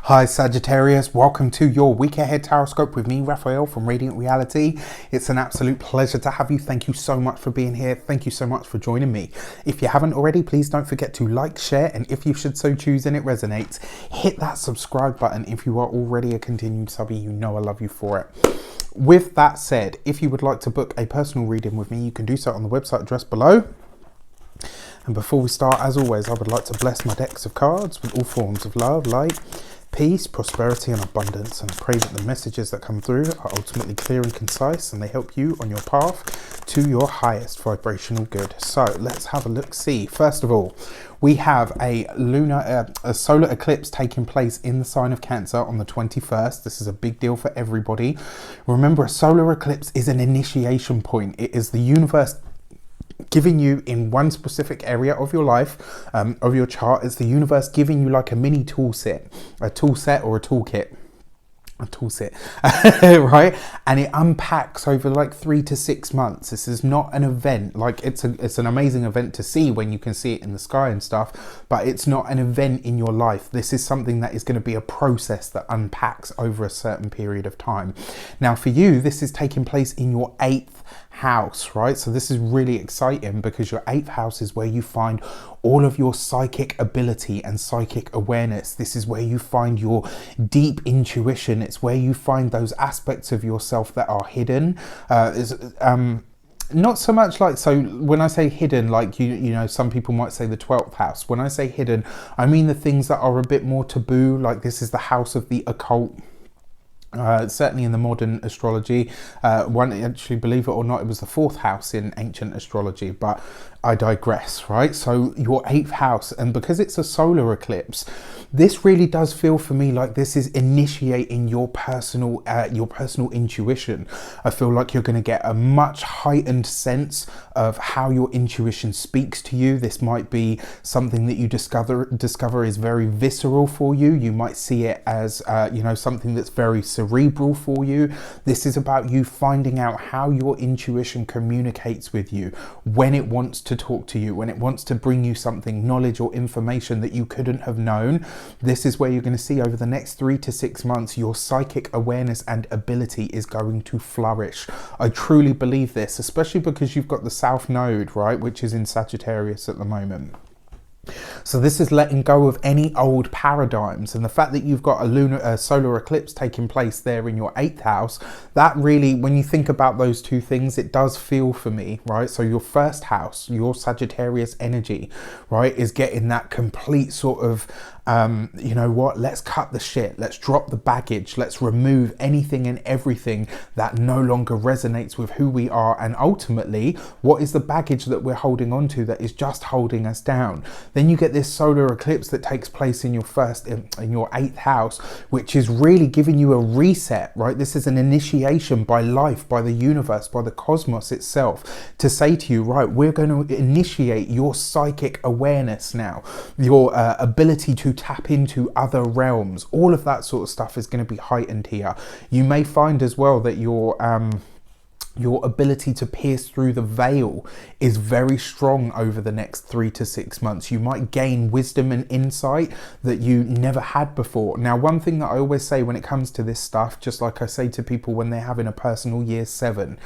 Hi Sagittarius, welcome to your week ahead taroscope with me, Raphael from Reydiant Reality. It's an absolute pleasure to have you. Thank you so much for being here. Thank you so much for joining me. If you haven't already, please don't forget to like, share, and if you should so choose and it resonates, hit that subscribe button. If you are already a continued subby, you know I love you for it. With that said, if you would like to book a personal reading with me, you can do so on the website address below. And before we start, as always, I would like to bless my decks of cards with all forms of love, light, peace, prosperity and abundance, and I pray that the messages that come through are ultimately clear and concise and they help you on your path to your highest vibrational good. So let's have a look. See, first of all, we have a solar eclipse taking place in the sign of Cancer on the 21st. This is a big deal for everybody. Remember, a solar eclipse is an initiation point. It is the universe giving you in one specific area of your life, of your chart. It's the universe giving you like a mini tool set or a toolkit. A tool set, right? And it unpacks over like 3 to 6 months. This is not an event. Like it's an amazing event to see when you can see it in the sky and stuff, but it's not an event in your life. This is something that is going to be a process that unpacks over a certain period of time. Now for you, this is taking place in your 8th house, right? So this is really exciting because your 8th house is where you find all of your psychic ability and psychic awareness. This is where you find your deep intuition. It's where you find those aspects of yourself that are hidden. Not so much like, so when I say hidden, like you know, some people might say the 12th house. When I say hidden, I mean the things that are a bit more taboo, like this is the house of the occult. Certainly in the modern astrology, one actually, believe it or not, it was the 4th house in ancient astrology, but I digress, right? So your 8th house, and because it's a solar eclipse, this really does feel for me like this is initiating your personal intuition. I feel like you're going to get a much heightened sense of how your intuition speaks to you. This might be something that you discover is very visceral for you. You might see it as something that's very cerebral for you. This is about you finding out how your intuition communicates with you when it wants to talk to you, when it wants to bring you something, knowledge or information that you couldn't have known. This is where you're going to see over the next 3 to 6 months, your psychic awareness and ability is going to flourish. I truly believe this, especially because you've got the South Node, right, which is in Sagittarius at the moment. So this is letting go of any old paradigms, and the fact that you've got a solar eclipse taking place there in your 8th house, that really, when you think about those two things, it does feel for me, right? So your 1st house, your Sagittarius energy, right, is getting that complete sort of you know what, let's cut the shit, let's drop the baggage, let's remove anything and everything that no longer resonates with who we are, and ultimately what is the baggage that we're holding on to that is just holding us down. Then you get this solar eclipse that takes place in your 8th house, which is really giving you a reset, right? This is an initiation by life, by the universe, by the cosmos itself, to say to you, right, we're going to initiate your psychic awareness now, your ability to tap into other realms. All of that sort of stuff is going to be heightened here. You may find as well that your ability to pierce through the veil is very strong over the next 3 to 6 months. You might gain wisdom and insight that you never had before. Now, one thing that I always say when it comes to this stuff, just like I say to people when they're having a personal year 7,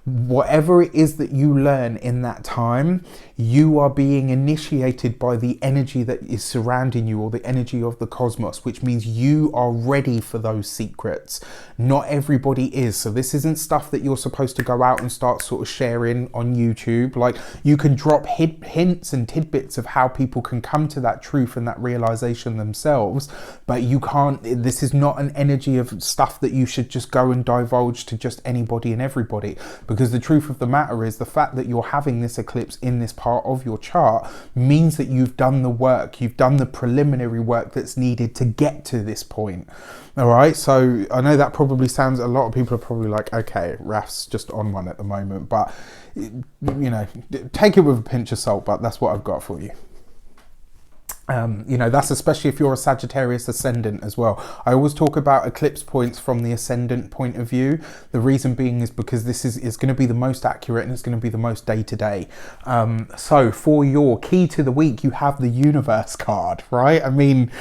whatever it is that you learn in that time, you are being initiated by the energy that is surrounding you, or the energy of the cosmos, which means you are ready for those secrets. Not everybody is. So this isn't stuff that you're supposed to go out and start sort of sharing on YouTube. Like, you can drop hints and tidbits of how people can come to that truth and that realization themselves, but you can't, this is not an energy of stuff that you should just go and divulge to just anybody and everybody. Because the truth of the matter is, the fact that you're having this eclipse in this part of your chart means that you've done the work, you've done the preliminary work that's needed to get to this point. All right, so I know that probably sounds, a lot of people are probably like, okay, Raf's just on one at the moment, but you know, take it with a pinch of salt, but that's what I've got for you. You know, that's especially if you're a Sagittarius ascendant as well. I always talk about eclipse points from the ascendant point of view. The reason being is because this is going to be the most accurate and it's going to be the most day-to-day. So for your key to the week, you have the universe card, right? I mean,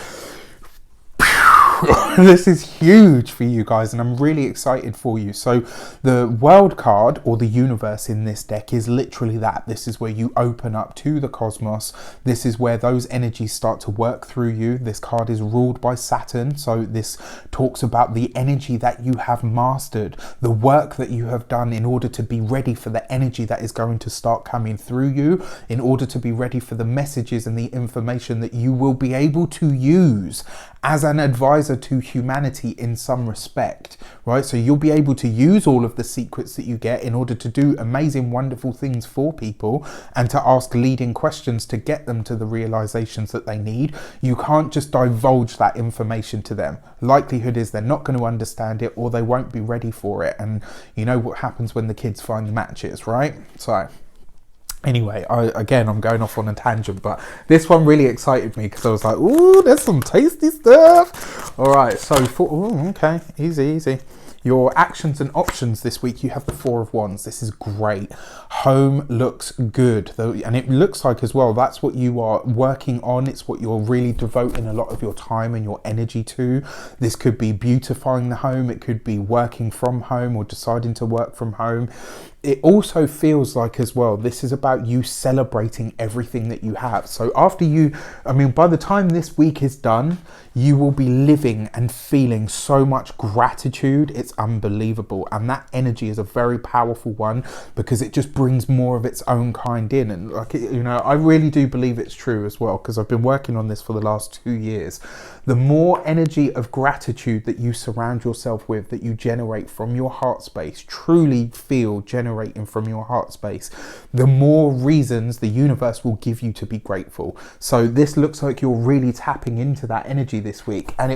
This is huge for you guys, and I'm really excited for you. So the world card, or the universe in this deck, is literally that. This is where you open up to the cosmos. This is where those energies start to work through you. This card is ruled by Saturn, so this talks about the energy that you have mastered, the work that you have done in order to be ready for the energy that is going to start coming through you, in order to be ready for the messages and the information that you will be able to use as an advisor to humanity in some respect, right? So you'll be able to use all of the secrets that you get in order to do amazing, wonderful things for people, and to ask leading questions to get them to the realizations that they need. You can't just divulge that information to them. Likelihood is they're not going to understand it, or they won't be ready for it. And you know what happens when the kids find the matches, right? So anyway, I'm going off on a tangent, but this one really excited me because I was like, ooh, there's some tasty stuff. All right, so okay, easy. Your actions and options this week, you have the Four of Wands. This is great. Home looks good, though, and it looks like as well that's what you are working on. It's what you're really devoting a lot of your time and your energy to. This could be beautifying the home. It could be working from home or deciding to work from home. It also feels like as well, this is about you celebrating everything that you have. So after by the time this week is done, you will be living and feeling so much gratitude. It's unbelievable. And that energy is a very powerful one because it just brings more of its own kind in. And I really do believe it's true as well, because I've been working on this for the last 2 years. The more energy of gratitude that you surround yourself with, that you generate from your heart space, truly feel generating from your heart space, the more reasons the universe will give you to be grateful. So this looks like you're really tapping into that energy this week. And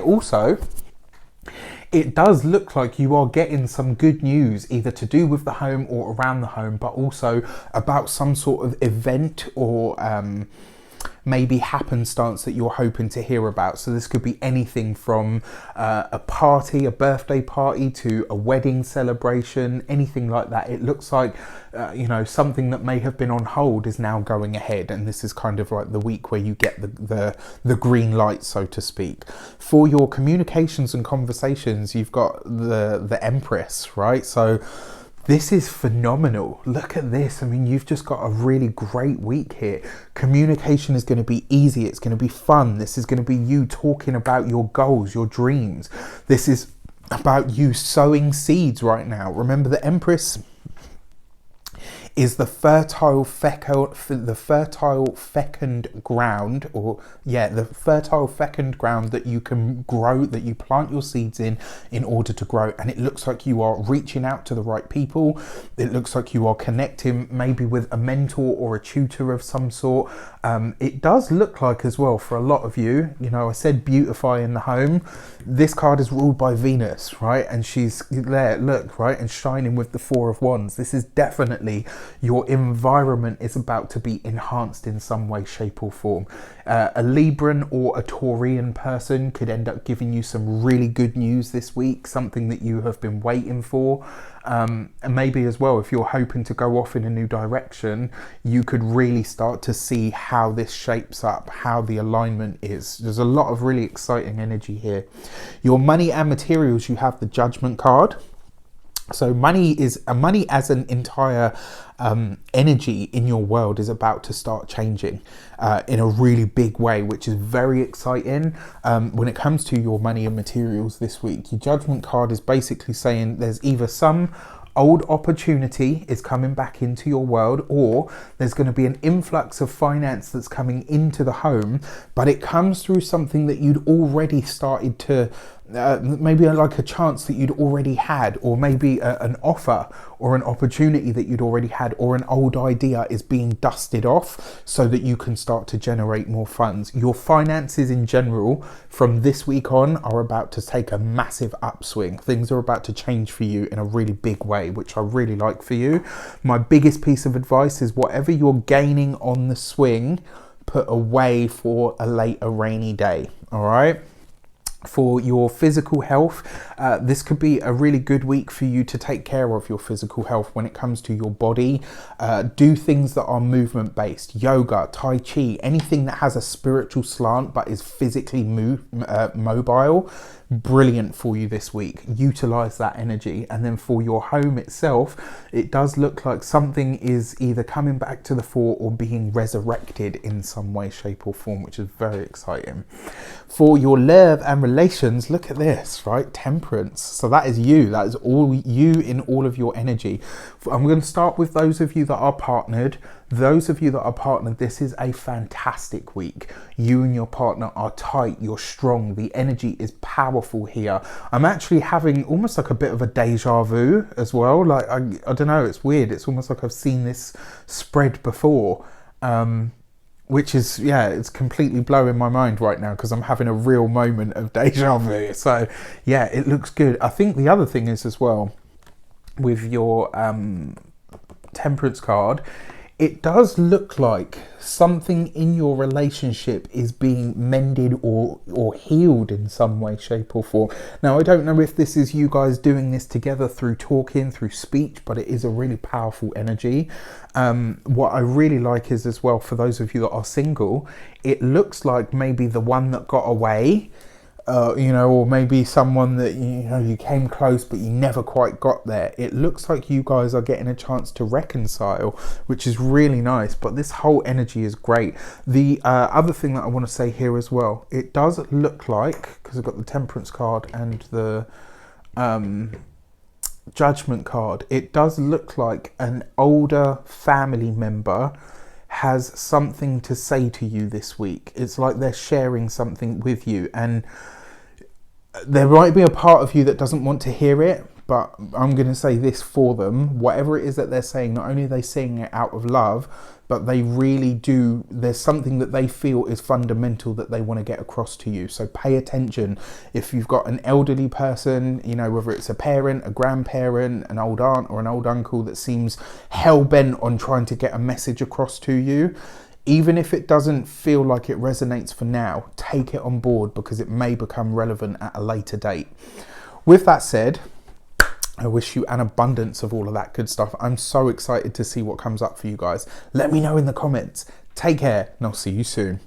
it does look like you are getting some good news, either to do with the home or around the home, but also about some sort of event or maybe happenstance that you're hoping to hear about. So this could be anything from a party, a birthday party, to a wedding celebration, anything like that. It looks like something that may have been on hold is now going ahead, and this is kind of like the week where you get the green light, so to speak. For your communications and conversations, you've got the Empress, right? So this is phenomenal. Look at this. I mean, you've just got a really great week here. Communication is going to be easy. It's going to be fun. This is going to be you talking about your goals, your dreams. This is about you sowing seeds right now. Remember, the Empress is the fertile fecund ground, the fertile fecund ground that you can grow, that you plant your seeds in order to grow. And it looks like you are reaching out to the right people. It looks like you are connecting maybe with a mentor or a tutor of some sort. It does look like as well, for a lot of you, I said beautify in the home. This card is ruled by Venus, right? And she's there, look, right? And shining with the Four of Wands. This is definitely your environment is about to be enhanced in some way, shape or form. A Libran or a Taurian person could end up giving you some really good news this week, something that you have been waiting for. And maybe as well, if you're hoping to go off in a new direction, you could really start to see how this shapes up, how the alignment is. There's a lot of really exciting energy here. Your money and materials, you have the Judgment card. So money as an entire energy in your world is about to start changing in a really big way, which is very exciting. When it comes to your money and materials this week, your Judgment card is basically saying there's either some old opportunity is coming back into your world, or there's going to be an influx of finance that's coming into the home, but it comes through something that you'd already started to maybe like a chance that you'd already had, or maybe an offer or an opportunity that you'd already had, or an old idea is being dusted off so that you can start to generate more funds. Your finances in general from this week on are about to take a massive upswing. Things are about to change for you in a really big way, which I really like for you. My biggest piece of advice is whatever you're gaining on the swing, put away for a later rainy day. All right. For your physical health, this could be a really good week for you to take care of your physical health when it comes to your body. Do things that are movement based, yoga, tai chi, anything that has a spiritual slant but is physically mobile. brilliant for you this week. Utilize that energy. And then for your home itself, it does look like something is either coming back to the fore or being resurrected in some way, shape or form, which is very exciting. For your love and relations, look at this, right? Temperance. So that is you. That is all you in all of your energy. I'm going to start with those of you that are partnered. Those of you that are partnered, this is a fantastic week. You and your partner are tight, you're strong, the energy is powerful here. I'm actually having almost like a bit of a deja vu as well. Like, I don't know, it's weird. It's almost like I've seen this spread before, which is, yeah, it's completely blowing my mind right now because I'm having a real moment of deja vu. So yeah, it looks good. I think the other thing is as well, with your Temperance card, it does look like something in your relationship is being mended or healed in some way, shape or form. Now, I don't know if this is you guys doing this together through talking, through speech, but it is a really powerful energy. What I really like is as well, for those of you that are single, it looks like maybe the one that got away, you know, or maybe someone that, you know, you came close but you never quite got there. It looks like you guys are getting a chance to reconcile, which is really nice. But this whole energy is great. The other thing that I want to say here as well, it does look like, because I've got the Temperance card and the Judgment card, it does look like an older family member has something to say to you this week. It's like they're sharing something with you, and there might be a part of you that doesn't want to hear it, but I'm going to say this for them. Whatever it is that they're saying, not only are they saying it out of love, but they really do, there's something that they feel is fundamental that they want to get across to you. So pay attention. If you've got an elderly person, you know, whether it's a parent, a grandparent, an old aunt or an old uncle that seems hell-bent on trying to get a message across to you, even if it doesn't feel like it resonates for now, take it on board because it may become relevant at a later date. With that said, I wish you an abundance of all of that good stuff. I'm so excited to see what comes up for you guys. Let me know in the comments. Take care, and I'll see you soon.